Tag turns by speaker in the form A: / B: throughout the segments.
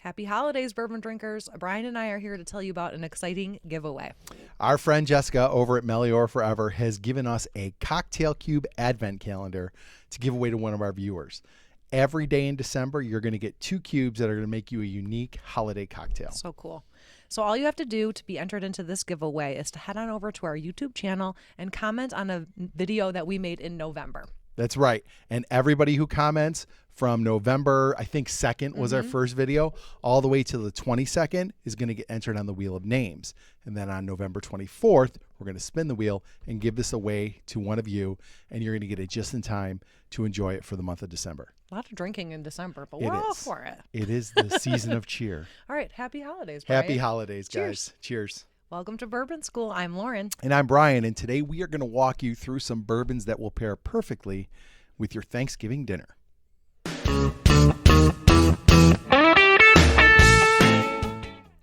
A: Happy holidays, bourbon drinkers. Brian and I are here to tell you about an exciting giveaway.
B: Our friend Jessica over at Melior Forever has given us a cocktail cube advent calendar to give away to one of our viewers. Every day in December, you're going to get 2 cubes that are going to make you a unique holiday cocktail.
A: So cool. So all you have to do to be entered into this giveaway is to head on over to our YouTube channel and comment on a video that we made in November.
B: That's right. And everybody who comments from November, I think 2nd was our first video, all the way to the 22nd is going to get entered on the Wheel of Names. And then on November 24th, we're going to spin the wheel and give this away to one of you. And you're going to get it just in time to enjoy it for the month of December.
A: A lot of drinking in December, but we're all for it.
B: It is the season of cheer.
A: All right. Happy holidays, Brian.
B: Happy holidays, guys. Cheers.
A: Welcome to Bourbon School. I'm Lauren.
B: And I'm Brian. And today we are going to walk you through some bourbons that will pair perfectly with your Thanksgiving dinner.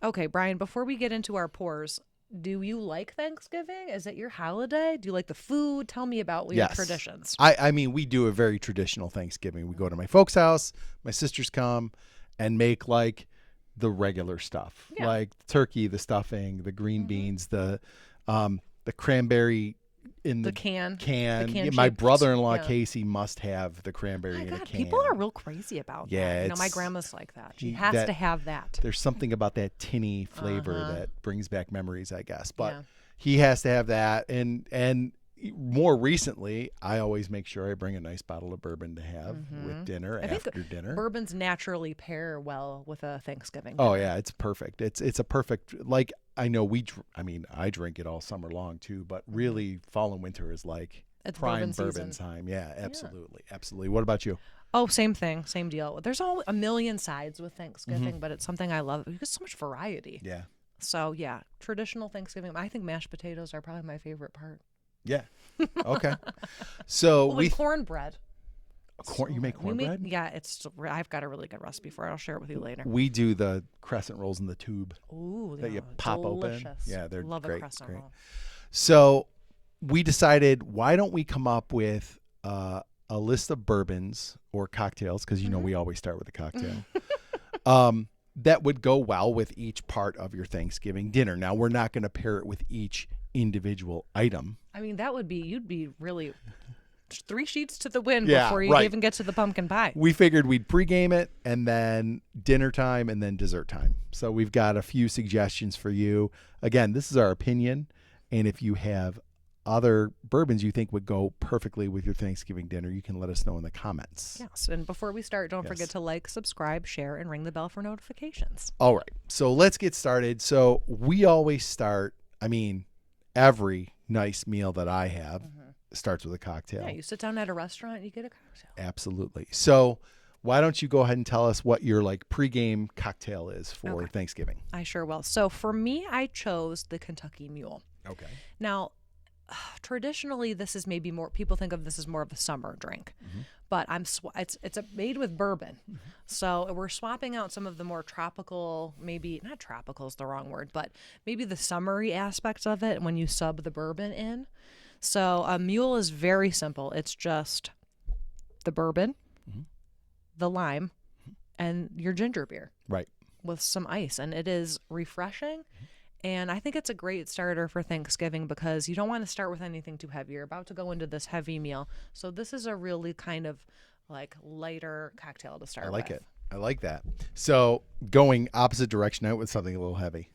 A: Okay, Brian, before we get into our pours, do you like Thanksgiving? Is it your holiday? Do you like the food? Tell me about your traditions.
B: I mean, we do a very traditional Thanksgiving. We go to my folks' house, my sisters come and make like the regular stuff, like the turkey, the stuffing, the green beans, the cranberry in the can. My brother-in-law Casey must have the cranberry in a can.
A: People are real crazy about that. You know, my grandma's like that. She has to have that.
B: There's something about that tinny flavor that brings back memories, I guess. But he has to have that. And more recently, I always make sure I bring a nice bottle of bourbon to have with dinner, after dinner.
A: Bourbons naturally pair well with a Thanksgiving
B: dinner. Oh,
A: yeah,
B: it's perfect. It's a perfect, like, I know I drink it all summer long too, but really fall and winter is like prime bourbon time. Yeah, absolutely. Absolutely. What about you?
A: Oh, same thing. Same deal. There's a million sides with Thanksgiving, but it's something I love. You get so much variety.
B: Yeah.
A: So, yeah, traditional Thanksgiving. I think mashed potatoes are probably my favorite part.
B: Yeah. Okay. So
A: cornbread.
B: You make cornbread?
A: Yeah, I've got a really good recipe for it. I'll share it with you later.
B: We do the crescent rolls in the tube.
A: Ooh,
B: that you pop
A: delicious.
B: open. Yeah, they're
A: Love
B: great.
A: A crescent roll.
B: So we decided, why don't we come up with a list of bourbons or cocktails, because you know we always start with a cocktail, that would go well with each part of your Thanksgiving dinner. Now, we're not going to pair it with each individual item.
A: I mean, you'd be really 3 sheets to the wind before you even get to the pumpkin pie.
B: We figured we'd pregame it and then dinner time and then dessert time. So we've got a few suggestions for you. Again, this is our opinion. And if you have other bourbons you think would go perfectly with your Thanksgiving dinner, you can let us know in the comments.
A: Yes. And before we start, don't forget to like, subscribe, share, and ring the bell for notifications.
B: All right. So let's get started. So we always start, every nice meal that I have starts with a cocktail.
A: Yeah, you sit down at a restaurant, you get a cocktail.
B: Absolutely. So why don't you go ahead and tell us what your pregame cocktail is for Thanksgiving?
A: I sure will. So for me, I chose the Kentucky Mule.
B: Okay.
A: Now, traditionally, this is maybe more, people think of this as more of a summer drink, but it's made with bourbon. So we're swapping out some of the more tropical, maybe not tropical is the wrong word, but maybe the summery aspects of it when you sub the bourbon in. So a Mule is very simple. It's just the bourbon, the lime, and your ginger beer.
B: Right.
A: With some ice. And it is refreshing. And I think it's a great starter for Thanksgiving because you don't want to start with anything too heavy. You're about to go into this heavy meal. So this is a really kind of lighter cocktail to start with.
B: I like it. I like that. So going opposite direction out with something a little heavy.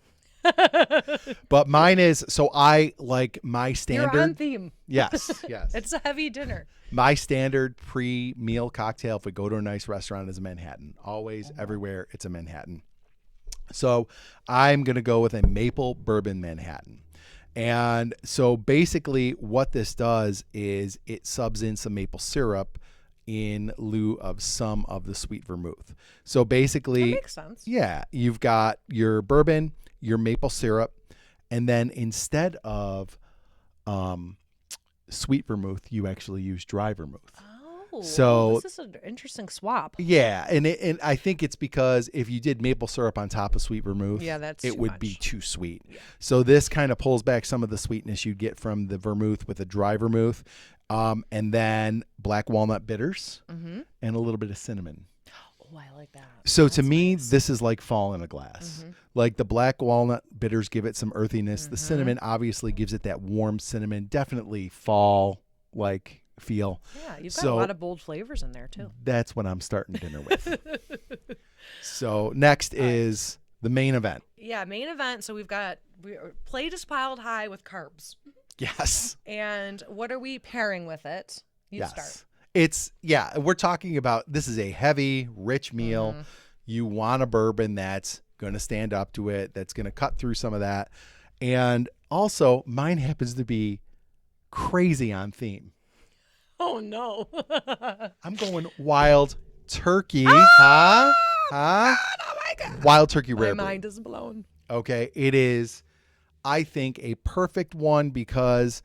B: But mine is, so I like my standard.
A: You're on theme.
B: Yes.
A: It's a heavy dinner.
B: My standard pre-meal cocktail, if we go to a nice restaurant, is a Manhattan. Always, everywhere, it's a Manhattan. So I'm going to go with a maple bourbon Manhattan. And so basically what this does is it subs in some maple syrup in lieu of some of the sweet vermouth. So basically,
A: that makes sense.
B: Yeah, you've got your bourbon, your maple syrup, and then instead of sweet vermouth, you actually use dry vermouth. So
A: this is an interesting swap.
B: Yeah, and I think it's because if you did maple syrup on top of sweet vermouth, it would be too sweet. Yeah. So this kind of pulls back some of the sweetness you'd get from the vermouth with a dry vermouth, and then black walnut bitters and a little bit of cinnamon.
A: Oh, I like that.
B: So to me, this is like fall in a glass. Like the black walnut bitters give it some earthiness. The cinnamon obviously gives it that warm cinnamon, definitely fall like feel.
A: Yeah, you've got a lot of bold flavors in there too.
B: That's what I'm starting dinner with. So next is the main event.
A: Yeah, main event. So plate is piled high with carbs.
B: Yes.
A: And what are we pairing with it? You start.
B: We're talking about, this is a heavy, rich meal. You want a bourbon that's going to stand up to it, that's going to cut through some of that. And also, mine happens to be crazy on theme.
A: Oh, no.
B: I'm going wild turkey. God, oh,
A: my God.
B: Wild turkey rare
A: My
B: breed.
A: mind is blown.
B: Okay. It is, I think, a perfect one because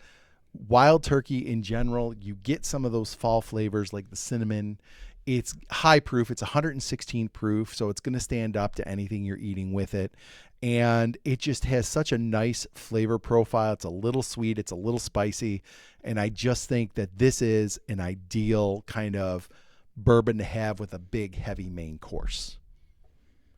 B: wild turkey in general, you get some of those fall flavors like the cinnamon. It's high proof. It's 116 proof, so it's going to stand up to anything you're eating with it. And it just has such a nice flavor profile. It's a little sweet. It's a little spicy. And I just think that this is an ideal kind of bourbon to have with a big, heavy main course.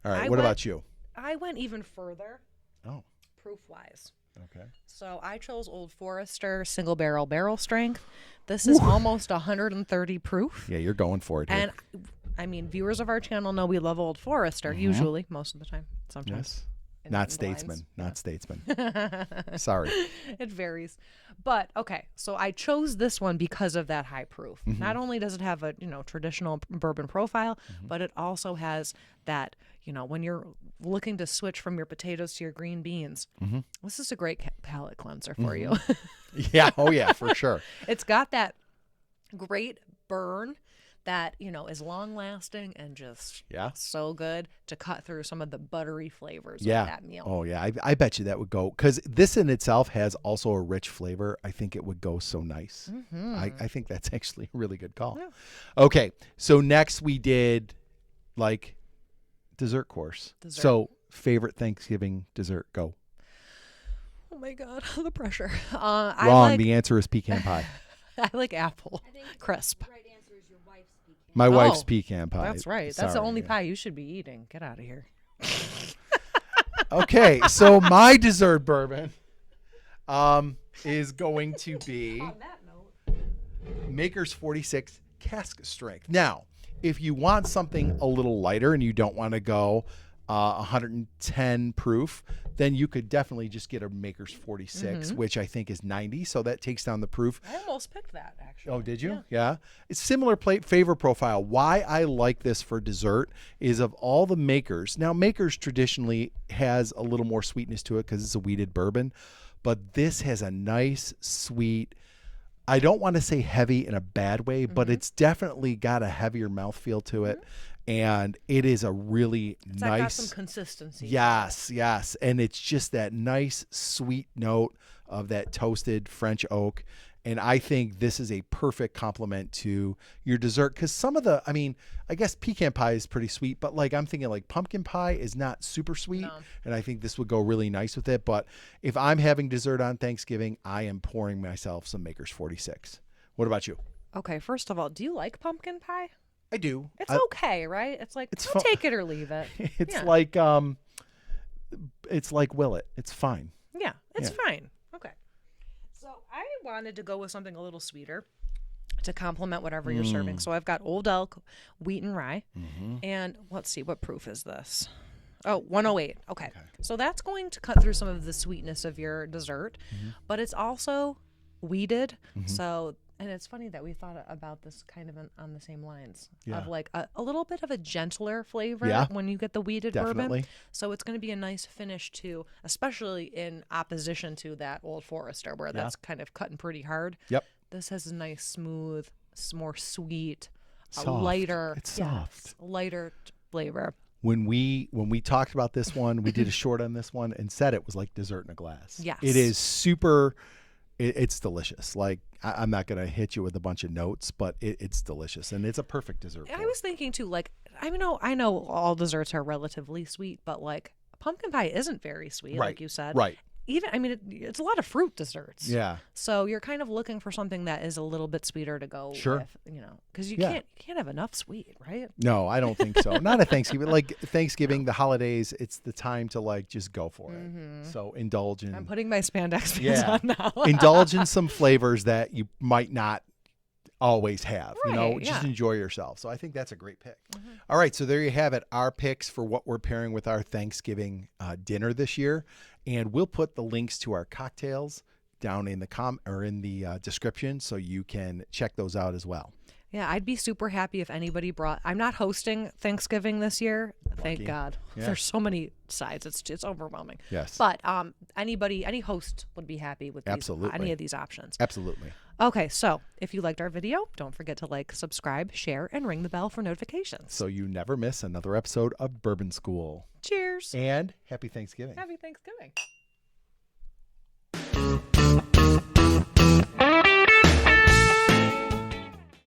B: All right. What about you?
A: I went even further.
B: Oh.
A: Proof-wise.
B: Okay.
A: So I chose Old Forester Single Barrel Strength. This is almost 130 proof.
B: Yeah, you're going for it here.
A: And I mean, viewers of our channel know we love Old Forester, usually, most of the time, sometimes.
B: Yes. Not statesman. Not statesman. Sorry.
A: It varies. But okay, so I chose this one because of that high proof. Not only does it have a, traditional bourbon profile, but it also has that, when you're looking to switch from your potatoes to your green beans, this is a great palate cleanser for you.
B: Yeah. Oh yeah, for sure.
A: It's got that great burn that, is long lasting and just so good to cut through some of the buttery flavors of that meal.
B: Oh yeah. I bet you that would go, because this in itself has also a rich flavor. I think it would go so nice. I think that's actually a really good call. Yeah. Okay. So next we did like dessert course. So favorite Thanksgiving dessert, go.
A: Oh my God, the pressure.
B: Wrong. The answer is pecan pie.
A: I like apple crisp.
C: The right answer is your wife's pecan.
B: My wife's pecan pie.
A: That's right. That's the only pie you should be eating. Get out of here.
B: Okay, so my dessert bourbon is going to be
A: On that note,
B: Maker's 46 cask strength. Now, if you want something a little lighter and you don't want to go 110 proof, then you could definitely just get a Maker's 46, which I think is 90. So that takes down the proof.
A: I almost picked that, actually.
B: Oh, did you? Yeah. It's similar flavor profile. Why I like this for dessert is of all the Makers. Now, Makers traditionally has a little more sweetness to it because it's a wheated bourbon, but this has a nice, sweet, I don't want to say heavy in a bad way, but it's definitely got a heavier mouthfeel to it. And it is a really
A: It's
B: nice.
A: got some consistency.
B: Yes, yes. And it's just that nice, sweet note of that toasted French oak. And I think this is a perfect complement to your dessert. Because some of I guess pecan pie is pretty sweet, but like I'm thinking like pumpkin pie is not super sweet. No. And I think this would go really nice with it. But if I'm having dessert on Thanksgiving, I am pouring myself some Maker's 46. What about you?
A: Okay, first of all, do you like pumpkin pie?
B: I do.
A: It's okay, right? It's like, I'll take it or leave it.
B: It's like Willet. It's fine.
A: Yeah, it's fine. Okay. So I wanted to go with something a little sweeter to complement whatever you're serving. So I've got Old Elk wheat and rye. And let's see, what proof is this? Oh, 108. Okay. So that's going to cut through some of the sweetness of your dessert, but it's also wheated. So, and it's funny that we thought about this kind of on the same lines of like a little bit of a gentler flavor when you get the wheated bourbon. So it's going to be a nice finish too, especially in opposition to that Old Forester where that's kind of cutting pretty hard.
B: Yep.
A: This has a nice, smooth, more sweet,
B: soft.
A: Lighter.
B: It's soft.
A: Lighter flavor.
B: When we talked about this one, we did a short on this one and said it was like dessert in a glass.
A: Yes.
B: It is super. It's delicious. Like I'm not going to hit you with a bunch of notes, but it's delicious and it's a perfect dessert.
A: I was thinking too, like I know all desserts are relatively sweet, but like pumpkin pie isn't very sweet, like you said.
B: Right.
A: even, I mean, it's a lot of fruit desserts.
B: Yeah.
A: So you're kind of looking for something that is a little bit sweeter to go
B: Sure.
A: with, you know, because you
B: Yeah.
A: can't have enough sweet, right?
B: No, I don't think so. Not at Thanksgiving. Like Thanksgiving, the holidays, it's the time to like just go for it. So indulge in.
A: I'm putting my spandex pants
B: Yeah.
A: on now.
B: Indulge in some flavors that you might not always have. You know,
A: Right,
B: just
A: yeah.
B: enjoy yourself. So I think that's a great pick. All right, so there you have it. Our picks for what we're pairing with our Thanksgiving dinner this year, and we'll put the links to our cocktails down in the description, so you can check those out as well.
A: Yeah, I'd be super happy if anybody brought. I'm not hosting Thanksgiving this year. Thank
B: Lucky.
A: God.
B: Yeah.
A: There's so many sides. It's overwhelming.
B: Yes.
A: But any host would be happy with
B: Absolutely.
A: any of these options.
B: Absolutely.
A: Okay, so if you liked our video, don't forget to like, subscribe, share, and ring the bell for notifications.
B: So you never miss another episode of Bourbon School.
A: Cheers.
B: And happy Thanksgiving.
A: Happy Thanksgiving.